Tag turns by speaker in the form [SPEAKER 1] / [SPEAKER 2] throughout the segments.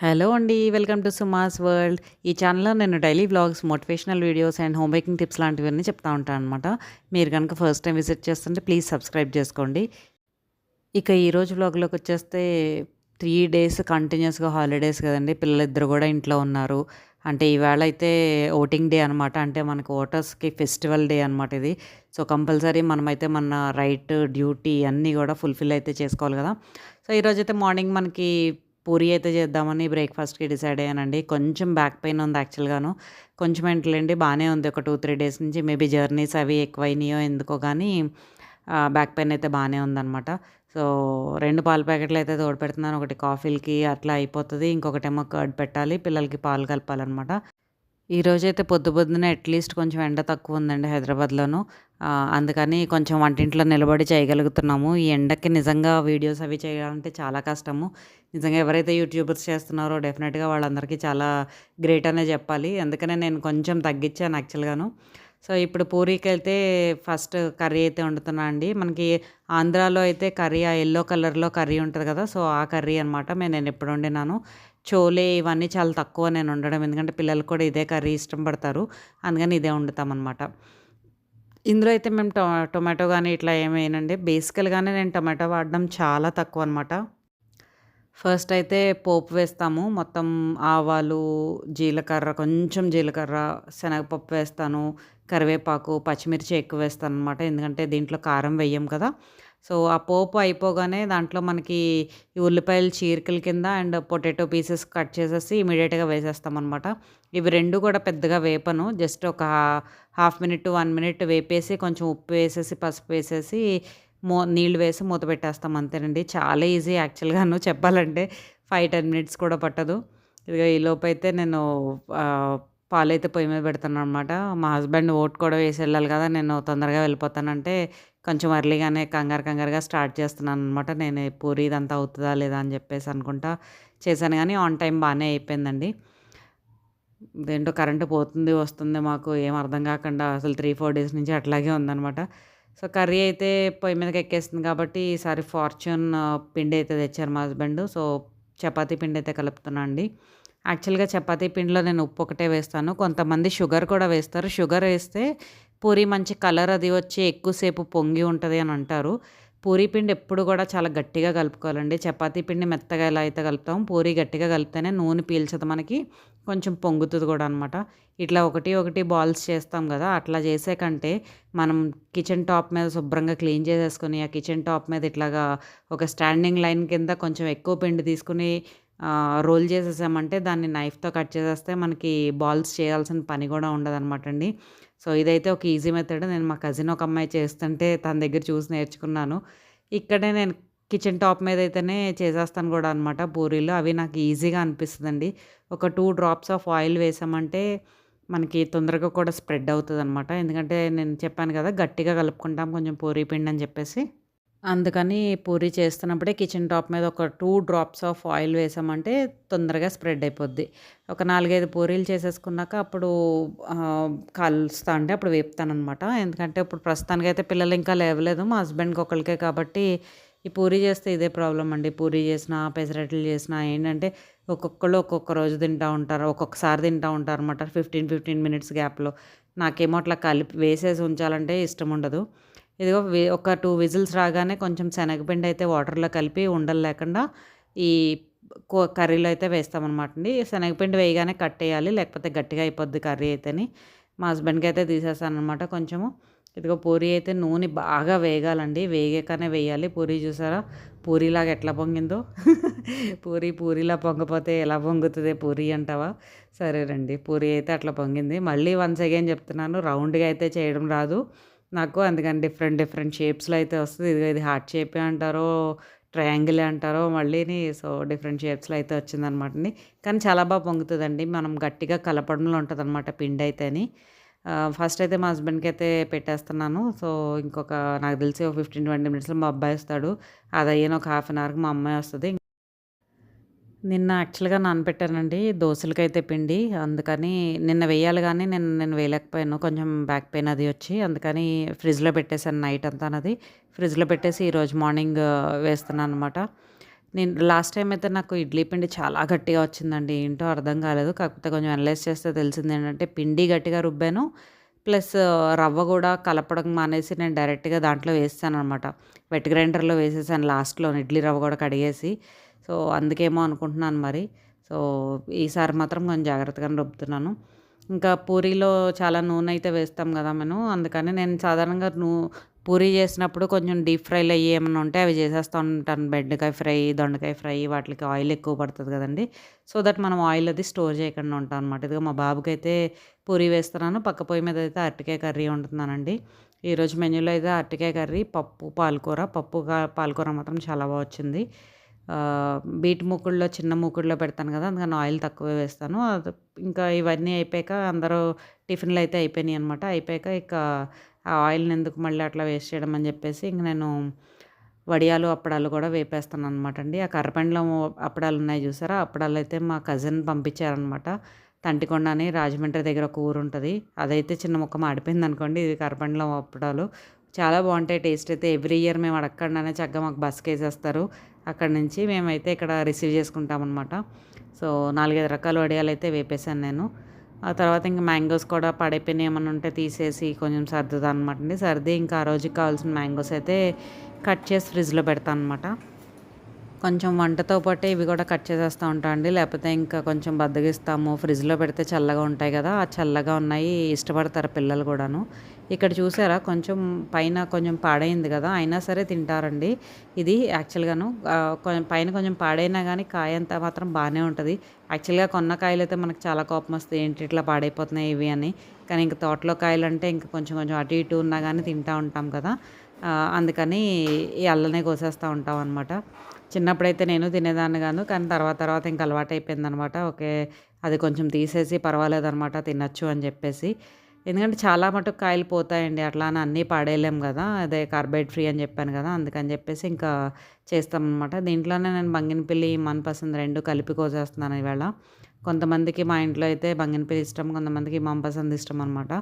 [SPEAKER 1] Hello అండి. Welcome to Suma's world. ఈ ఛానల్‌లో నేను daily vlogs, motivational videos and home making tips లాంటివన్నీ చెప్తా ఉంటాననమాట. మీరు గనుక ఫస్ట్ టైమ్ విజిట్ చేస్తుంటే ప్లీజ్ సబ్స్క్రైబ్ చేసుకోండి. ఇక ఈరోజు వ్లాగ్‌లోకొచ్చేస్తే 3 డేస్ కంటిన్యూయస్‌గా హాలిడేస్ కదండీ. పిల్లలిద్దరు గూడా ఇంట్లో ఉన్నారు. అంటే ఈవేళైతే ఓటింగ్ డే అనమాట. అంటే మనకు ఓటర్స్‌కి ఫెస్టివల్ డే అనమాట ఇది. సో, కంపల్సరీ మనమైతే మన రైట్, డ్యూటీ అన్నీ గూడా ఫుల్‌ఫిల్ అయితే చేసుకోవాలి గదా! సో, ఈరోజైతే మార్నింగ్ మనకి పూరి అయితే చేద్దామని బ్రేక్‌ఫాస్ట్‌కి డిసైడ్ అయ్యానండి. కొంచెం బ్యాక్ పెయిన్ ఉంది యాక్చువల్‌గాను. కొంచెం ఏంటిలెండి బానే ఉంది. ఒక 2, 3 డేస్ నుంచి మేబీ జర్నీస్ అవి ఎక్కువైనాయో ఎందుకో గానీ బ్యాక్ పెయిన్ అయితే బానే ఉందనమాట. సో, 2 పాల ప్యాకెట్లయితే తోడుపెడుతున్నాను. ఒకటి కాఫీలకి అట్లా అయిపోతది. ఇంకొకటేమో కర్డ్ పెట్టాలి. పిల్లలకి పాలు కలపాలనమాట. ఈరోజైతే పొద్దున్నే అట్‌లీస్ట్ కొంచెం ఎండ తక్కువుందండి హైదరాబాద్‌లోను. అందుకని కొంచెం వంటింట్లో నిలబడి చేయగలుగుతున్నాము. ఈ ఎండకి నిజంగా వీడియోస్ అవి చేయాలంటే చాలా కష్టము. నిజంగా ఎవరైతే యూట్యూబర్స్ చేస్తున్నారో డెఫినెట్‌గా వాళ్ళందరికీ చాలా గ్రేట్ అనే జెప్పాలి. అందుకనే నేను కొంచెం తగ్గిచ్చాను యాక్చువల్‌గాను. సో, ఇప్పుడు పూరీకైతే ఫస్ట్ కర్రీ అయితే వండుతున్నా అండి. మనకి ఆంధ్రాలో అయితే కర్రీ ఆ యెల్లో కలర్‌లో కర్రీ ఉంటది గదా! సో, ఆ కర్రీ అనమాట. నేనెప్పుడు వండినాను. చోలే ఇవన్నీ చాలా తక్కువ నేను వండడం. ఎందుకంటే పిల్లలు కూడా ఇదే కర్రీ ఇష్టం పడతారు. అందుకని ఇదే వండుతామనమాట. ఇందులో అయితే మేము టొమాటో గాని ఇట్లా ఏమి వేయనండి. బేసికల్‌గానే నేను టొమాటో వాడడం చాలా తక్కువనమాట. ఫస్ట్ అయితే పోపు వేస్తాము. మొత్తం ఆవాలు, జీలకర్ర, కొంచెం జీలకర్ర, శనగపప్పు వేస్తాను. కరివేపాకు, పచ్చిమిర్చి ఎక్కువ వేస్తాననమాట. ఎందుకంటే దీంట్లో కారం వెయ్యం కదా! సో, ఆ పోపు అయిపోగానే దాంట్లో మనకి ఈ ఉల్లిపాయలు చీరికల కింద అండ్ పొటాటో పీసెస్ కట్ చేసేసి ఇమ్మీడియేట్‌గా వేసేస్తామనమాట. ఇవి 2 కూడా పెద్దగా వేపను. జస్ట్ ఒక హాఫ్ మినిట్, 1 మినిట్ వేపేసి కొంచెం ఉప్పు వేసేసి, పసుపు వేసేసి నీళ్ళు వేసి మూత పెట్టేస్తాం అంతేనండి. చాలా ఈజీ యాక్చువల్‌గాను చెప్పాలంటే 5, 10 మినిట్స్ కూడా పట్టదు. ఇదిగో ఈలోపైతే నేను ఆహ్, పాలైతే పొయ్యి మీద పెడుతున్నాననమాట. మా హస్బెండ్ ఓట్ కూడా వేసెళ్ళాలి కదా! నేను తొందరగా వెళ్ళిపోతానంటే కొంచెం ఎర్లీగానే కంగారుగా స్టార్ట్ చేస్తున్నాననమాట. నేను పూరి ఇదంతా అవుతదా లేదా అని చెప్పేసి అనుకుంటా చేశాను గానీ ఆన్ టైమ్ బానే అయిపోయిందండి. ఇదేంటో కరెంట్ పోతుంది, వస్తుంది మాకు ఏం అర్థం కాకుండా అసలు 3, 4 డేస్ నుంచి అట్లాగే ఉందనమాట. సో, కర్రీ అయితే పొయ్యి మీదకి ఎక్కేస్తుంది కాబట్టి ఈసారి ఫార్చ్యూన్ పిండయితే తెచ్చారు మా హస్బెండు. సో, చపాతీ పిండయితే కలుపుతున్నా అండి. యాక్చువల్‌గా చపాతీ పిండిలో నేను ఉప్పు ఒకటే వేస్తాను. కొంతమంది షుగర్ కూడా వేస్తారు. షుగర్ ఏస్తే పూరి మంచి కలర్ అది వచ్చి ఎక్కువ సేపు పొంగి ఉంటది అని అంటారు. పూరీ పిండి ఎప్పుడు కూడా చాలా గట్టిగా కలుపుకోవాలండి. చపాతీ పిండి మెత్తగా ఎలా అయితే కలుపుతామో పూరి గట్టిగా కలిపితేనే నూనె పీల్చదు మనకి. కొంచెం పొంగుతది కూడా అనమాట. ఇట్లా ఒకటి ఒకటి బాల్స్ చేస్తాం గదా! అట్లా చేసే కంటే మనం కిచెన్ టాప్ మీద శుభ్రంగా క్లీన్ చేసేసుకొని, ఆ కిచెన్ టాప్ మీద ఇట్లాగా ఒక స్టాండింగ్ లైన్ కింద కొంచెం ఎక్కువ పిండి తీసుకొని రోల్ చేసేసామంటే దాన్ని నైఫ్‌తో కట్ చేసేస్తే మనకి బాల్స్ చేయాల్సిన పని కూడా ఉండదనమాటండి. సో, ఇదైతే ఒక ఈజీ మెథడ్. నేను మా కజిన్ ఒక అమ్మాయి చేస్తుంటే తన దగ్గర చూసి నేర్చుకున్నాను. ఇక్కడే నేను కిచెన్ టాప్ మీద అయితేనే చేసేస్తాను గూడా అనమాట పూరీలు. అవి నాకు ఈజీగా అనిపిస్తదండి. ఒక 2 డ్రాప్స్ ఆఫ్ ఆయిల్ వేసామంటే మనకి తొందరగా కూడా స్ప్రెడ్ అవుతదనమాట. ఎందుకంటే నేను చెప్పాను గదా! గట్టిగా కలుపుకుంటాం కొంచెం పూరీ పిండి అని చెప్పేసి. అందుకని పూరి చేస్తున్నప్పుడే కిచెన్ టాప్ మీద ఒక 2 డ్రాప్స్ ఆఫ్ ఆయిల్ వేసామంటే తొందరగా స్ప్రెడ్ అయిపోద్ది. ఒక 4, 5 పూరీలు చేసేసుకున్నాక అప్పుడు కాలుస్తా అండి. అప్పుడు వేపుతాననమాట. ఎందుకంటే ఇప్పుడు ప్రస్తుతానికైతే పిల్లలు ఇంకా లేవలేదు. మా హస్బెండ్‌కి ఒక్కళ్ళకే కాబట్టి ఈ పూరి చేస్తే ఇదే ప్రాబ్లమ్ అండి. పూరి చేసినా, పెసరట్లు చేసినా ఏంటంటే ఒక్కొక్కళ్ళు ఒక్కొక్క రోజు తింటా ఉంటారు. ఒక్కొక్కసారి తింటా ఉంటారనమాట. 15 మినిట్స్ గ్యాప్‌లో. నాకేమో అట్లా కలిపి వేసేసి ఉంచాలంటే ఇష్టముండదు. ఇదిగో ఒక 2 విజిల్స్ రాగానే కొంచెం శనగపిండి అయితే వాటర్‌లో కలిపి ఉండలు లేకుండా ఈ కర్రీలో అయితే వేస్తామనమాటండి. శనగపిండి వేయగానే కట్టేయాలి. లేకపోతే గట్టిగా అయిపోద్ది కర్రీ అయితేని. మా హస్బెండ్‌కైతే తీసేసాననమాట కొంచెము. ఇదిగో పూరి అయితే నూనె బాగా వేగాలండి. వేగాకనే వేయాలి. పూరి చూసారా? పూరిలాగా ఎట్లా పొంగిందో. పూరిలా పొంగపోతే ఎలా పొంగుతదే పూరి అంటావా? సరేనండి. పూరి అయితే అట్లా పొంగింది. మళ్ళీ వన్స్ అగైన్ చెప్తున్నాను రౌండ్‌గా అయితే చేయడం రాదు. నాకు అందుకని డిఫరెంట్ షేప్స్‌లో అయితే వస్తది. ఇదిగో ఇది హార్ట్ షేపే అంటారో, ట్రయాంగిలే అంటారో మళ్ళీని సో, డిఫరెంట్ షేప్స్‌లో అయితే వచ్చిందనమాటండి. కానీ చాలా పొంగుతదండి. మనం గట్టిగా కలపడంలో ఉంటదనమాట పిండయితేని. ఫస్ట్ అయితే మా హస్బెండ్‌కైతే పెట్టేస్తున్నాను. సో, ఇంకొక నాకు తెలిసి ఒక 15, 20 మినిట్స్‌లో మా అబ్బాయొస్తాడు. అదయ్యాన ఒక హాఫ్ అన్ అవర్‌కి మా అమ్మాయి వస్తది. నిన్న యాక్చువల్‌గా నానబెట్టానండి దోసలకైతే పిండి. అందుకని నిన్న వేయాలి గానీ నేను వేయలేకపోయాను. కొంచెం బ్యాక్ పెయిన్ అది వచ్చి. అందుకని ఫ్రిడ్జ్‌లో పెట్టేసాను నైట్ అంతానది. ఫ్రిడ్జ్‌లో పెట్టేసి ఈరోజు మార్నింగ్ వేస్తున్నాననమాట. నేను లాస్ట్ టైమ్ అయితే నాకు ఇడ్లీ పిండి చాలా గట్టిగా వచ్చిందండి. ఏంటో అర్థం కాలేదు. కాకపోతే కొంచెం అనలైజ్ చేస్తే తెలిసిందేంటంటే పిండి గట్టిగా రుబ్బాను. ప్లస్ రవ్వ గూడా కలపడం మానేసి నేను డైరెక్ట్‌గా దాంట్లో వేసేసాననమాట. వెట్ గ్రైండర్‌లో వేసేసాను లాస్ట్‌లో ఇడ్లీ రవ్వ గూడా కడిగేసి. సో, అందుకేమో అనుకుంటున్నాను మరి. సో, ఈసారి మాత్రం కొంచెం జాగ్రత్తగానే రుబ్బుతున్నాను. ఇంకా పూరీలో చాలా నూనె అయితే వేస్తాం గదా మనం. అందుకని నేను సాధారణంగా పూరి చేసినప్పుడు కొంచెం డీప్ ఫ్రైలు అయ్యి ఏమన్నా ఉంటే అవి చేసేస్తూ ఉంటాను. బెండకాయ ఫ్రై, దొండకాయ ఫ్రై వాటికి ఆయిల్ ఎక్కువ పడతది కదండీ! సో దట్ మనం ఆయిల్ అది స్టోర్ చేయకుండా ఉంటాం అనమాట. ఇదిగో మా బాబుకైతే పూరి వేస్తున్నాను. పక్క పొయ్యి మీద అయితే అరటికాయ కర్రీ వండుతున్నానండి. ఈరోజు మెన్యూలో అయితే అరటికాయ కర్రీ, పప్పు, పాలకూర. పాలకూర మాత్రం చాలా బా వచ్చింది. బీట్ మూకుడులో చిన్న మూకుడులో పెడతాను కదా! అందుకని ఆయిల్ తక్కువే వేస్తాను. ఇంకా ఇవన్నీ అయిపోయాక అందరూ టిఫిన్‌లు అయితే అయిపోయినాయి అనమాట. అయిపోయాక ఇక ఆ ఆయిల్‌ని ఎందుకు మళ్ళీ అట్లా వేస్ట్ చేయడం అని చెప్పేసి ఇంక నేను వడియాలు, అప్పడాలు కూడా వేపేస్తాననమాట అండి. ఆ కర్రపెండలం అప్పడాలు ఉన్నాయి చూసారా? అప్పడాలైతే మా కజిన్ పంపించారనమాట. తంటికొండ అని రాజమండ్రి దగ్గర ఒక ఊరుంటది. అదైతే చిన్న ముక్క మాడిపోయిందనుకోండి. ఇది కర్రపెండలం అప్పడాలు. చాలా బావుంటాయి టేస్ట్ అయితే. ఎవ్రీ ఇయర్ మేము అడగకుండానే చక్కగా మాకు బస్సుకేసేస్తారు. అక్కడి నుంచి మేమైతే ఇక్కడ రిసీవ్ చేసుకుంటామనమాట. సో, 4, 5 రకాల వడియాలైతే వేపేసాను నేను. ఆ తర్వాత ఇంక మ్యాంగోస్ కూడా పాడైపోయినయి ఏమన్నా ఉంటే తీసేసి కొంచెం సర్దుతాననమాట అండి. సర్ది ఇంకా ఆ రోజుకి కావాల్సిన మ్యాంగోస్ అయితే కట్ చేసి ఫ్రిడ్జ్‌లో పెడతాననమాట. కొంచెం వంటతో పాటే ఇవి కూడా కట్ చేసేస్తూ ఉంటా అండి. లేకపోతే ఇంకా కొంచెం బద్ధకిస్తాము. ఫ్రిడ్జ్‌లో పెడితే చల్లగా ఉంటాయి కదా! ఆ చల్లగా ఉన్నాయి ఇష్టపడతారు పిల్లలు కూడాను. ఇక్కడ చూసారా కొంచెం పైన కొంచెం పాడైంది కదా! అయినా సరే తింటారండి. ఇది యాక్చువల్‌గాను పైన కొంచెం పాడైనా గానీ కాయంతా మాత్రం బానే ఉంటది. యాక్చువల్‌గా కొన్న కాయలైతే మనకు చాలా కోపమొస్తది. ఏంటి ఇట్లా పాడైపోతున్నాయి ఇవి అని. కానీ ఇంక తోటలో కాయలంటే ఇంక కొంచెం కొంచెం అటు ఇటు ఉన్నా గానీ తింటా ఉంటాం కదా! అందుకని ఈ అల్లనే కోసేస్తా ఉంటామనమాట. చిన్నప్పుడైతే నేను తినేదాన్ని గాను. కానీ తర్వాత తర్వాత ఇంక అలవాటయిపోయిందనమాట. ఓకే. అది కొంచెం తీసేసి పర్వాలేదనమాట తినొచ్చు అని జెప్పేసి. ఎందుకంటే చాలా మటుకు కాయలు పోతాయండి. అట్లా అని అన్నీ పాడేయలేం గదా! అదే కార్బైడ్ ఫ్రీ అని జెప్పాను గదా! అందుకని జెప్పేసి ఇంకా చేస్తామనమాట. దీంట్లోనే నేను బంగినపల్లి, మనపసంద్ 2 కలిపి కోసేస్తున్నాను ఇవాళ. కొంతమందికి మా ఇంట్లో అయితే బంగినపల్లి ఇష్టం. కొంతమందికి మనపసంద్ ఇష్టం అనమాట.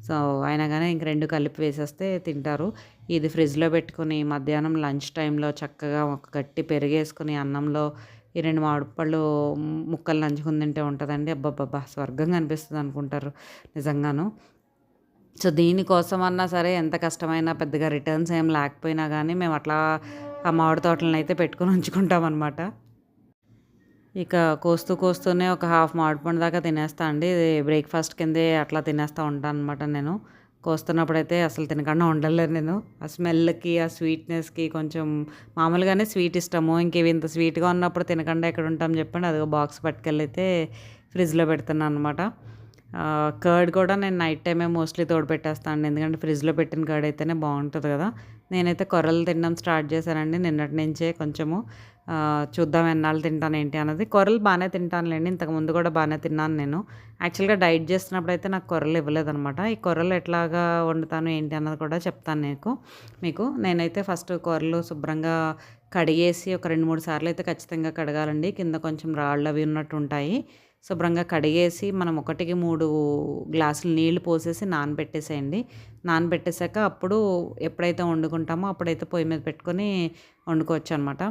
[SPEAKER 1] సో, అయినా గాని ఇంక 2 కలిపి వేసేస్తే తింటారు. ఇది ఫ్రిడ్జ్‌లో పెట్టుకొని మధ్యాహ్నం లంచ్ టైంలో చక్కగా ఒక గట్టి పెరుగేసుకొని అన్నంలో ఈ 2 మామిడి పళ్ళు ముక్కలు నంచుకొని తింటే ఉంటదండి. అబ్బబ్బబ్బా! స్వర్గంగా అనిపిస్తది అనుకుంటారు నిజంగాను. సో, దీనికోసమన్నా సరే ఎంత కష్టమైనా పెద్దగా రిటర్న్స్ ఏం లేకపోయినా గానీ మేము అట్లా ఆ మామిడి తోటలనైతే పెట్టుకొని ఉంచుకుంటామనమాట. ఇక కోస్తూ కోస్తూనే ఒక హాఫ్ మామిడి పండు దాకా తినేస్తా అండి. ఇది బ్రేక్‌ఫాస్ట్ కిందే అట్లా తినేస్తా ఉంటాననమాట నేను. కోస్తున్నప్పుడైతే అసలు తినకుండా ఉండలేను నేను. ఆ స్మెల్‌కి, ఆ స్వీట్‌నెస్‌కి కొంచెం మామూలుగానే స్వీట్ ఇష్టము. ఇంక ఇవి ఇంత స్వీట్‌గా ఉన్నప్పుడు తినకుండా ఎక్కడుంటాం చెప్పండి. అదిగో బాక్స్ పట్టుకెళ్ళైతే ఫ్రిడ్జ్‌లో పెడుతున్నాననమాట. కర్డ్ కూడా నేను నైట్ టైమే మోస్ట్‌లీ తోడుపెట్టేస్తా అండి. ఎందుకంటే ఫ్రిడ్జ్‌లో పెట్టిన కర్డ్ అయితేనే బావుంటది కదా! నేనైతే కొర్రలు తినడం స్టార్ట్ చేశానండి నిన్నటి నుంచే కొంచెము. చూద్దాం ఎన్నాళ్ళు తింటాను ఏంటి అన్నది. కొర్రలు బానే తింటానులెండి. ఇంతకుముందు కూడా బానే తిన్నాను నేను. యాక్చువల్‌గా డైట్ చేస్తున్నప్పుడైతే నాకు కొర్రలు ఇవ్వలేదనమాట. ఈ కొర్రలు ఎట్లాగా వండుతాను ఏంటి అన్నది కూడా చెప్తాను మీకు. నేనైతే ఫస్ట్ కొర్రలు శుభ్రంగా కడిగేసి ఒక 2, 3 సార్లయితే ఖచ్చితంగా కడగాలండి. కింద కొంచెం రాళ్ళవి ఉన్నట్టుంటాయి. శుభ్రంగా కడిగేసి మనం 1కి 3 గ్లాసులు నీళ్లు పోసేసి నానబెట్టేసేయండి. నానబెట్టేసాక అప్పుడు ఎప్పుడైతే వండుకుంటామో అప్పుడైతే పొయ్యి మీద పెట్టుకొని వండుకోవచ్చనమాట.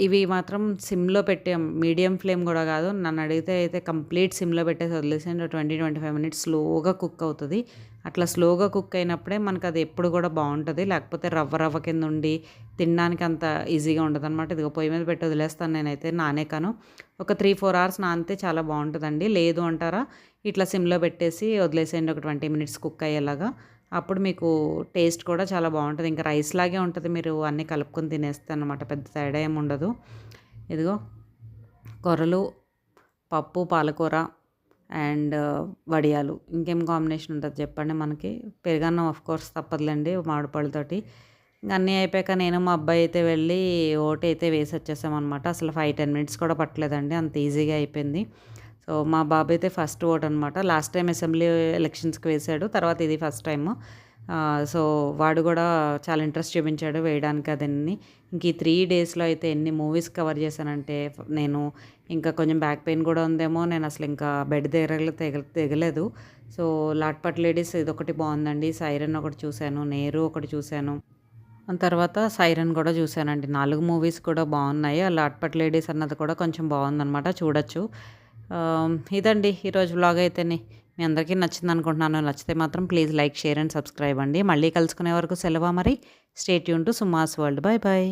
[SPEAKER 1] ఇవి మాత్రం సిమ్‌లో పెట్టాం. మీడియం ఫ్లేమ్ గూడా గాదు. నన్నడిగితే అయితే కంప్లీట్ సిమ్‌లో పెట్టేసి వదిలేసేయండి. 20, 25 మినిట్స్ స్లోగా కుక్ అవుతది. అట్లా స్లోగా కుక్ అయినప్పుడే మనకది ఎప్పుడు గూడా బావుంటది. లేకపోతే రవ్వ రవ్వ కిందుండి తినడానికి అంత ఈజీగా ఉండదనమాట. ఇదిగో పొయ్యి మీద పెట్టి వదిలేస్తాను నేనైతే నానేకను. ఒక 3, 4 అవర్స్ నానితే చాలా బావుంటదండి. లేదు అంటారా ఇట్లా సిమ్‌లో పెట్టేసి వదిలేసేయండి ఒక 20 మినిట్స్ కుక్ అయ్యేలాగా. అప్పుడు మీకు టేస్ట్ కూడా చాలా బావుంటది. ఇంకా రైస్ లాగే ఉంటది. మీరు అన్నీ కలుపుకొని తినేస్తారనమాట. పెద్ద తేడా ఏముండదు. ఇదిగో కొర్రలు, పప్పు, పాలకూర అండ్ వడియాలు. ఇంకేం కాంబినేషన్ ఉంటది చెప్పండి మనకి. పెరుగన్నం ఆఫ్‌కోర్స్ తప్పదులెండి మామిడి పళ్ళతోటి. ఇంక అన్నీ అయిపోయాక నేను మా అబ్బాయి అయితే వెళ్ళి ఓటైతే వేసొచ్చేసామనమాట. అసలు 5, 10 మినిట్స్ కూడా పట్టలేదండి. అంత ఈజీగా అయిపోయింది. సో, మా బాబైతే ఫస్ట్ ఓటనమాట. లాస్ట్ టైమ్ అసెంబ్లీ ఎలక్షన్స్‌కి వేశాడు. తర్వాత ఇది ఫస్ట్ టైము. సో, వాడు గూడా చాలా ఇంట్రెస్ట్ చూపించాడు వేయడానికి అదన్నీ. ఇంక ఈ 3 డేస్‌లో అయితే ఎన్ని మూవీస్ కవర్ చేశానంటే నేను ఇంకా కొంచెం బ్యాక్ పెయిన్ గూడా ఉందేమో నేనసలు ఇంకా బెడ్ దిగలేదు. సో, 'లాట్‌పాట్ లేడీస్' ఇదొకటి బావుందండి. 'సైరన్' ఒకటి చూశాను. 'నేరు' ఒకటి చూశాను. తర్వాత 'సైరన్' కూడా చూశానండి. 4 మూవీస్ కూడా బాగున్నాయి. అలా 'అట్పట్ లేడీస్' అన్నది కూడా కొంచెం బాగుందనమాట, చూడొచ్చు. ఇదండి ఈరోజు వ్లాగ్ అయితేని. మీ అందరికీ నచ్చిందనుకుంటున్నాను. నచ్చితే మాత్రం please like, share and subscribe అండి. మళ్ళీ కలుసుకునే వరకు సెలవా మరి. Stay tuned to Suma's world. Bye bye.